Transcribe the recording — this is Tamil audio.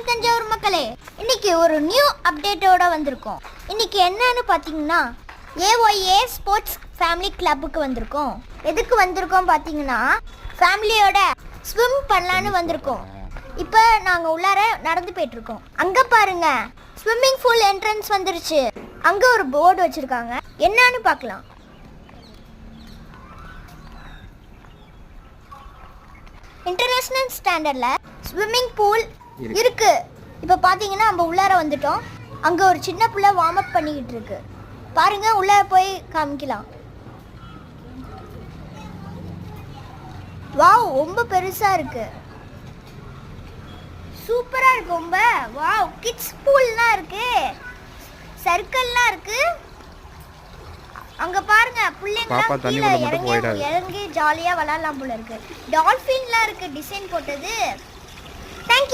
தஞ்சாவூர் மக்களே, இன்னைக்கு ஒரு நியூ அப்டேட்டோட வந்திருக்கோம். இன்னைக்கு என்னன்னு பார்த்தீங்கன்னா AYA ஸ்போர்ட்ஸ் ஃபேமிலி கிளப்புக்கு வந்திருக்கோம். எதுக்கு வந்திருக்கோம் பார்த்தீங்கன்னா ஃபேமிலியோட ஸ்விம் பண்ணலான்னு வந்திருக்கோம். இப்போ நாங்கள் உள்ளார நடந்து போயிட்டுருக்கோம். அங்கே பாருங்க, ஸ்விம்மிங் பூல் என்ட்ரன்ஸ் வந்துருச்சு. அங்கே ஒரு போர்டு வச்சுருக்காங்க, என்னன்னு பார்க்கலாம். இன்டர்நேஷனல் ஸ்டாண்டர்டில் ஸ்விம்மிங் பூல் இருக்கு. இப்போ பார்த்தீங்கன்னா நம்ம உள்ளார வந்துட்டோம். அங்கே ஒரு சின்ன பிள்ளை வார்ம் அப் பண்ணிக்கிட்டு இருக்கு. பாருங்க, உள்ளார போய் காமிக்கலாம். வாவ், ரொம்ப பெருசா இருக்கு, சூப்பரா இருக்கு ரொம்ப. வாவ், கிட்ஸ் பூல்லாம் இருக்கு, சர்க்கிள்லாம் இருக்கு. அங்க பாருங்க, பிள்ளைங்கலாம் கீழே இறங்கி ஜாலியா விளையாடலாம் போல இருக்கு. டால்ஃபின்லாம் இருக்கு டிசைன் போட்டது. தேங்க்யூ.